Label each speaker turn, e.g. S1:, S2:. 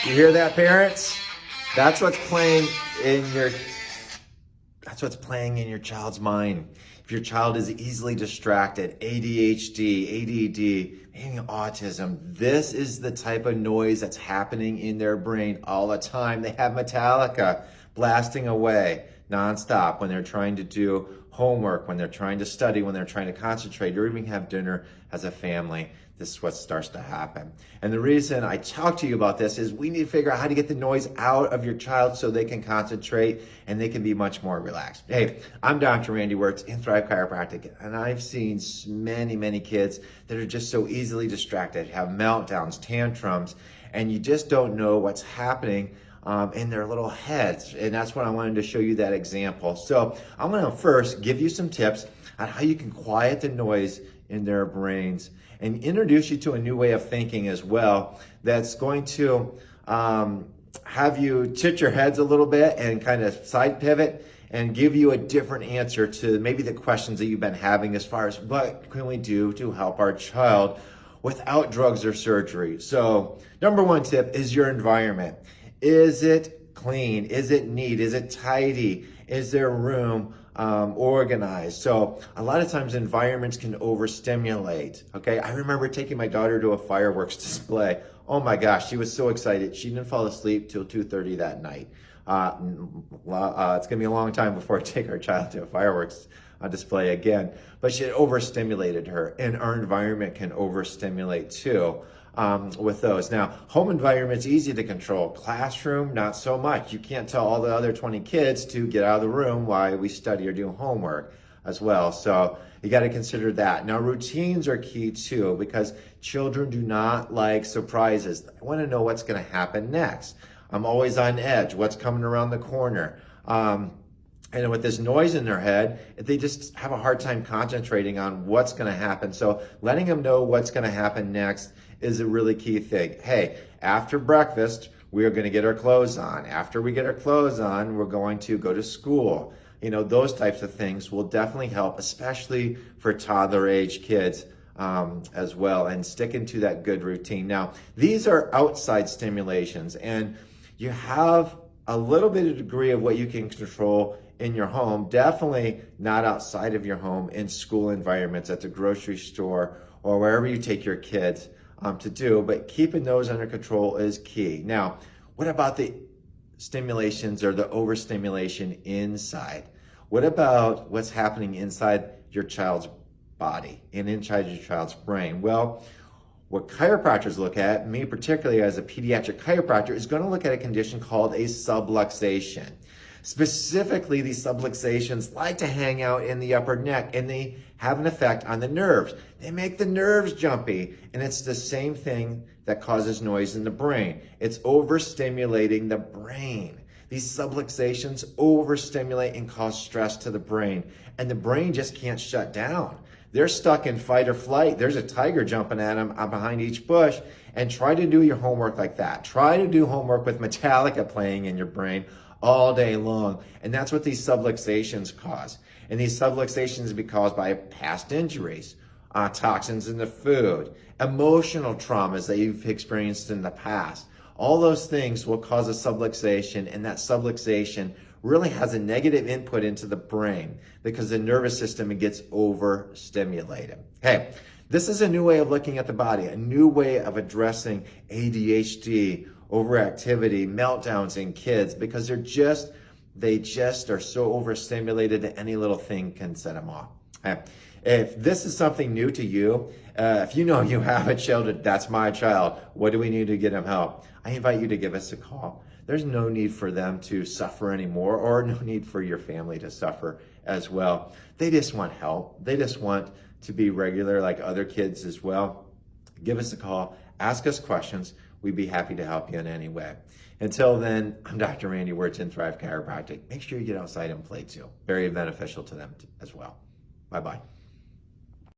S1: You hear that, parents? That's what's playing in your that's what's playing in your child's mind. If your child is easily distracted, ADHD, ADD, maybe autism, this is the type of noise that's happening in their brain all the time. They have Metallica blasting away nonstop when they're trying to do homework, when they're trying to study, when they're trying to concentrate, or even have dinner as a family. This is what starts to happen. And the reason I talk to you about this is we need to figure out how to get the noise out of your child so they can concentrate and they can be much more relaxed. Hey, I'm Dr. Randy Wirtz in Thrive Chiropractic, and I've seen many kids that are just so easily distracted, have meltdowns, tantrums, and you just don't know what's happening in their little heads. And that's what I wanted to show you that example. So I'm going to first give you some tips on how you can quiet the noise in their brains and introduce you to a new way of thinking as well that's going to have you tip your heads a little bit and kind of side pivot and give you a different answer to maybe the questions that you've been having as far as what can we do to help our child without drugs or surgery. So number one tip is your environment. Is it clean? Is it neat? Is it tidy? Is there room organized? So a lot of times environments can overstimulate. Okay, I remember taking my daughter to a fireworks display. Oh my gosh, she was so excited. She didn't fall asleep till 2:30 that night. It's gonna be a long time before I take our child to a fireworks display again. But she had overstimulated her, and our environment can overstimulate too. With those. Now, home environment's easy to control. Classroom, not so much. You can't tell all the other 20 kids to get out of the room while we study or do homework as well. So you got to consider that. Now, routines are key too, because children do not like surprises. They want to know what's going to happen next. I'm always on edge. What's coming around the corner? And with this noise in their head, they just have a hard time concentrating on what's going to happen. So letting them know what's going to happen next is a really key thing. Hey, after breakfast, we are going to get our clothes on. After we get our clothes on, we're going to go to school. You know, those types of things will definitely help, especially for toddler age kids as well, and sticking to that good routine. Now, these are outside stimulations, and you have a little bit of degree of what you can control in your home, definitely not outside of your home, in school environments, at the grocery store, or wherever you take your kids to do, but keeping those under control is key. Now, what about the stimulations or the overstimulation inside? What about what's happening inside your child's body and inside your child's brain? Well, what chiropractors look at, me particularly as a pediatric chiropractor, is going to look at a condition called a subluxation. Specifically, these subluxations like to hang out in the upper neck, and they have an effect on the nerves. They make the nerves jumpy, and it's the same thing that causes noise in the brain. It's overstimulating the brain. These subluxations overstimulate and cause stress to the brain, and the brain just can't shut down. They're stuck in fight or flight. There's a tiger jumping at them behind each bush, and try to do your homework like that. Try to do homework with Metallica playing in your brain all day long. And that's what these subluxations cause. And these subluxations be caused by past injuries, toxins in the food, emotional traumas that you've experienced in the past. All those things will cause a subluxation, and that subluxation really has a negative input into the brain because the nervous system gets overstimulated. Hey, this is a new way of looking at the body, a new way of addressing ADHD, overactivity, meltdowns in kids, because they just are so overstimulated that any little thing can set them off. If this is something new to you, if you know you have a child, that's my child, what do we need to get them help? I invite you to give us a call. There's no need for them to suffer anymore, or no need for your family to suffer as well. They just want help. They just want to be regular like other kids as well. Give us a call. Ask us questions. We'd be happy to help you in any way. Until then, I'm Dr. Randy Wirtz in Thrive Chiropractic. Make sure you get outside and play too. Very beneficial to them as well. Bye-bye.